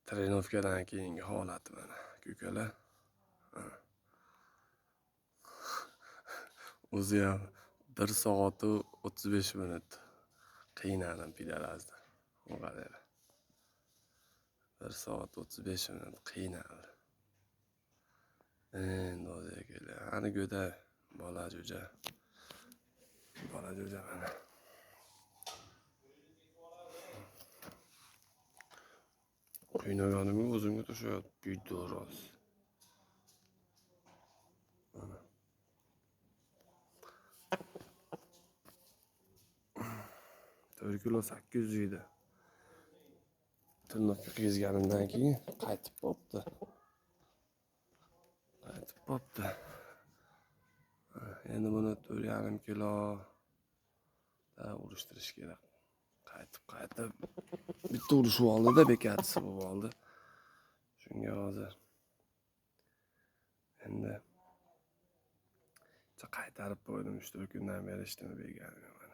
Trenovkadan keyingi holati mana, ko'kalar. O'zi ham 1 soat 35 minut qiynadim pidarazda. O qaranglar. 1 soat 35 minut qiynadim. Endi o'ziga keldi. Ani go'da bola jo'ja. Bola jo'ja mana. Qiynaganimga o'zimga to'shyapti. Buydoros. 4 kilo 800 yedi. Tirnoqqa kezganimdan keyin qaytib qopti. Endi buni 4,5 kilo da urishtirish kerak. Qaytib bitta urishib oldi-da, bekatisi bo'lib oldi. Shunga hozir endi qaytarib qo'ydim, 3-4 kundan beri ishtimi berganim mana.